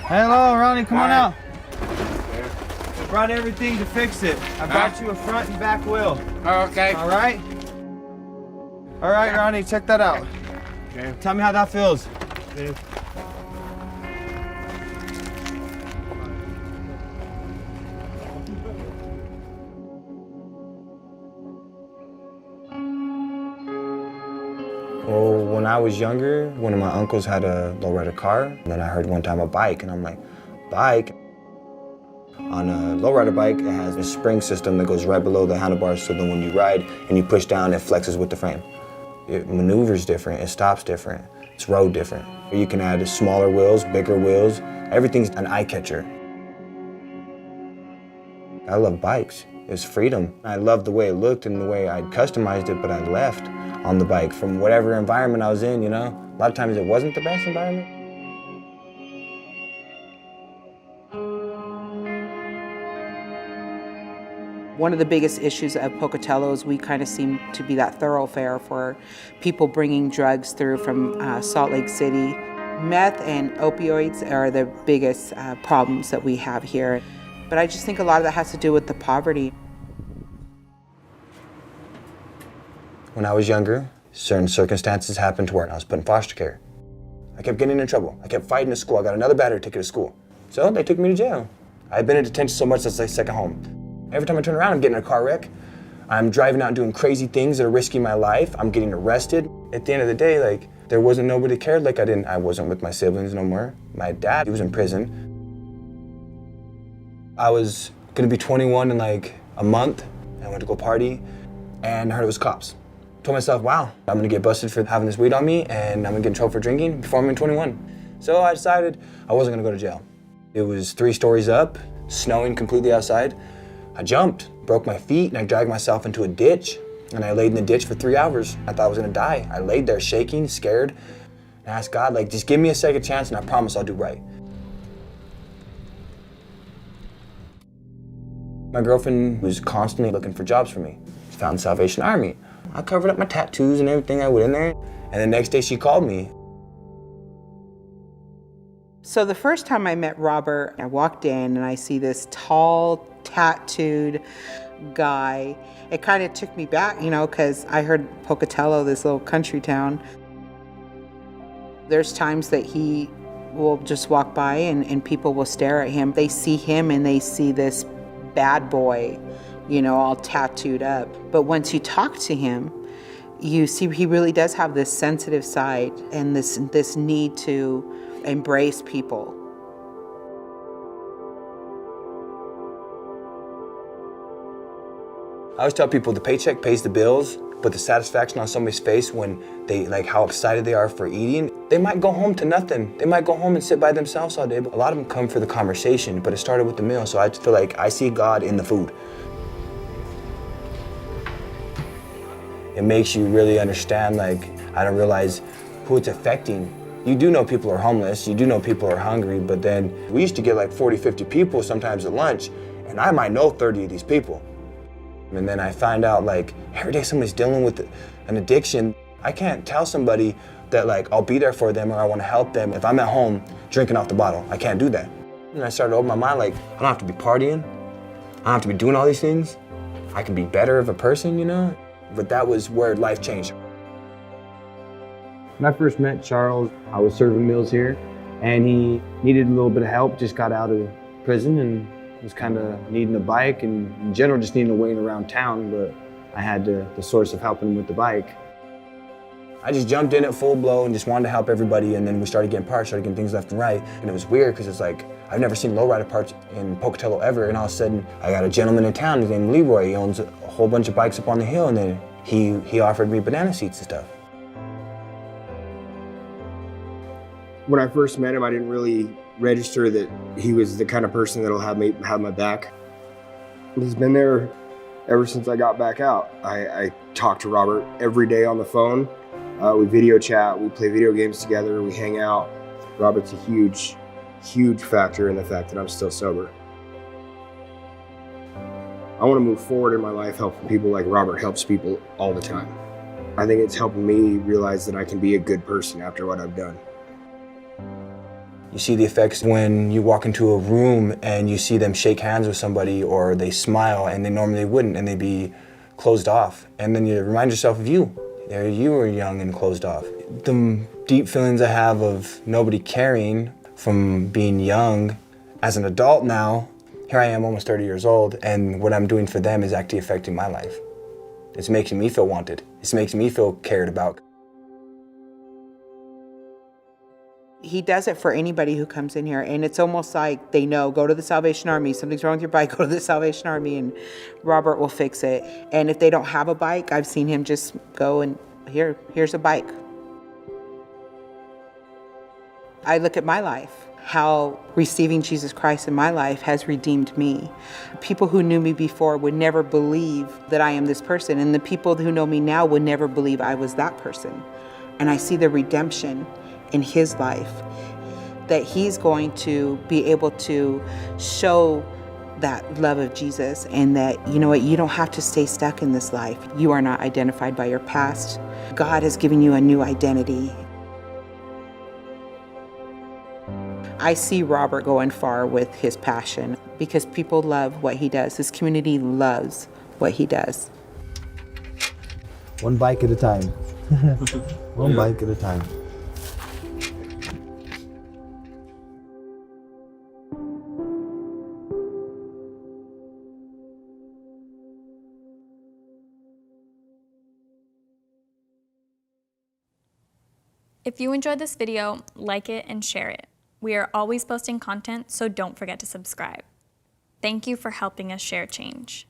Hello, Ronnie, come on out. I brought everything to fix it. I brought you a front and back wheel. Oh, okay. All right? All right, Ronnie, check that out. Okay. Tell me how that feels. Okay. Well, when I was younger, one of my uncles had a lowrider car, and then I heard one time a bike, and I'm like, bike? On a lowrider bike, it has a spring system that goes right below the handlebars, so then when you ride and you push down, it flexes with the frame. It maneuvers different, it stops different, it's road different. You can add smaller wheels, bigger wheels, everything's an eye catcher. I love bikes. It's freedom. I loved the way it looked and the way I'd customized it, but I left on the bike from whatever environment I was in, you know? A lot of times it wasn't the best environment. One of the biggest issues of Pocatello is we kind of seem to be that thoroughfare for people bringing drugs through from Salt Lake City. Meth and opioids are the biggest problems that we have here. But I just think a lot of that has to do with the poverty. When I was younger, certain circumstances happened to where I was put in foster care. I kept getting in trouble. I kept fighting at school. I got another battery ticket at school. So they took me to jail. I've been in detention so much that's like second home. Every time I turn around, I'm getting in a car wreck. I'm driving out and doing crazy things that are risking my life. I'm getting arrested. At the end of the day, like, there wasn't nobody that cared. Like, I wasn't with my siblings no more. My dad, he was in prison. I was gonna be 21 in like a month. I went to go party and I heard it was cops. Told myself, wow, I'm gonna get busted for having this weed on me and I'm gonna get in trouble for drinking before I'm 21. So I decided I wasn't gonna go to jail. It was 3 stories up, snowing completely outside. I jumped, broke my feet, and I dragged myself into a ditch, and I laid in the ditch for 3 hours. I thought I was gonna die. I laid there shaking, scared, and asked God, like, just give me a second chance and I promise I'll do right. My girlfriend was constantly looking for jobs for me. She found Salvation Army. I covered up my tattoos and everything I went in there, and the next day she called me. So the first time I met Robert, I walked in and I see this tall, tattooed guy. It kind of took me back, you know, because I heard Pocatello, this little country town. There's times that he will just walk by and people will stare at him. They see him and they see this bad boy, you know, all tattooed up. But once you talk to him, you see he really does have this sensitive side and this need to embrace people. I always tell people the paycheck pays the bills, but the satisfaction on somebody's face when they, like, how excited they are for eating, they might go home to nothing. They might go home and sit by themselves all day, but a lot of them come for the conversation, but it started with the meal, so I feel like I see God in the food. It makes you really understand, like, I don't realize who it's affecting. You do know people are homeless, you do know people are hungry, but then we used to get like 40, 50 people sometimes at lunch, and I might know 30 of these people. And then I find out, like, every day somebody's dealing with an addiction. I can't tell somebody that, like, I'll be there for them or I want to help them if I'm at home drinking off the bottle. I can't do that. And I started to open my mind, like, I don't have to be partying. I don't have to be doing all these things. I can be better of a person, you know? But that was where life changed. When I first met Charles, I was serving meals here, and he needed a little bit of help, just got out of prison and was kind of needing a bike and in general just needing a way around town, but I had the source of helping him with the bike. I just jumped in at full blow and just wanted to help everybody, and then we started getting parts, started getting things left and right, and it was weird because it's like, I've never seen lowrider parts in Pocatello ever, and all of a sudden I got a gentleman in town, his name Leroy. He owns a whole bunch of bikes up on the hill, and then he offered me banana seats and stuff. When I first met him, I didn't really register that he was the kind of person that'll have my back. He's been there ever since I got back out. I talk to Robert every day on the phone. We video chat, we play video games together, we hang out. Robert's a huge, huge factor in the fact that I'm still sober. I want to move forward in my life helping people like Robert helps people all the time. I think it's helping me realize that I can be a good person after what I've done. You see the effects when you walk into a room and you see them shake hands with somebody, or they smile and they normally wouldn't, and they'd be closed off. And then you remind yourself of you. There you were young and closed off. The deep feelings I have of nobody caring from being young. As an adult now, here I am almost 30 years old, and what I'm doing for them is actually affecting my life. It's making me feel wanted. It's making me feel cared about. He does it for anybody who comes in here, and it's almost like they know, go to the Salvation Army, something's wrong with your bike, go to the Salvation Army, and Robert will fix it. And if they don't have a bike, I've seen him just go and here's a bike. I look at my life, how receiving Jesus Christ in my life has redeemed me. People who knew me before would never believe that I am this person, and the people who know me now would never believe I was that person. And I see the redemption in his life, that he's going to be able to show that love of Jesus, and that, you know what, you don't have to stay stuck in this life. You are not identified by your past. God has given you a new identity. I see Robert going far with his passion because people love what he does. His community loves what he does. One bike at a time. One bike at a time. If you enjoyed this video, like it and share it. We are always posting content, so don't forget to subscribe. Thank you for helping us share change.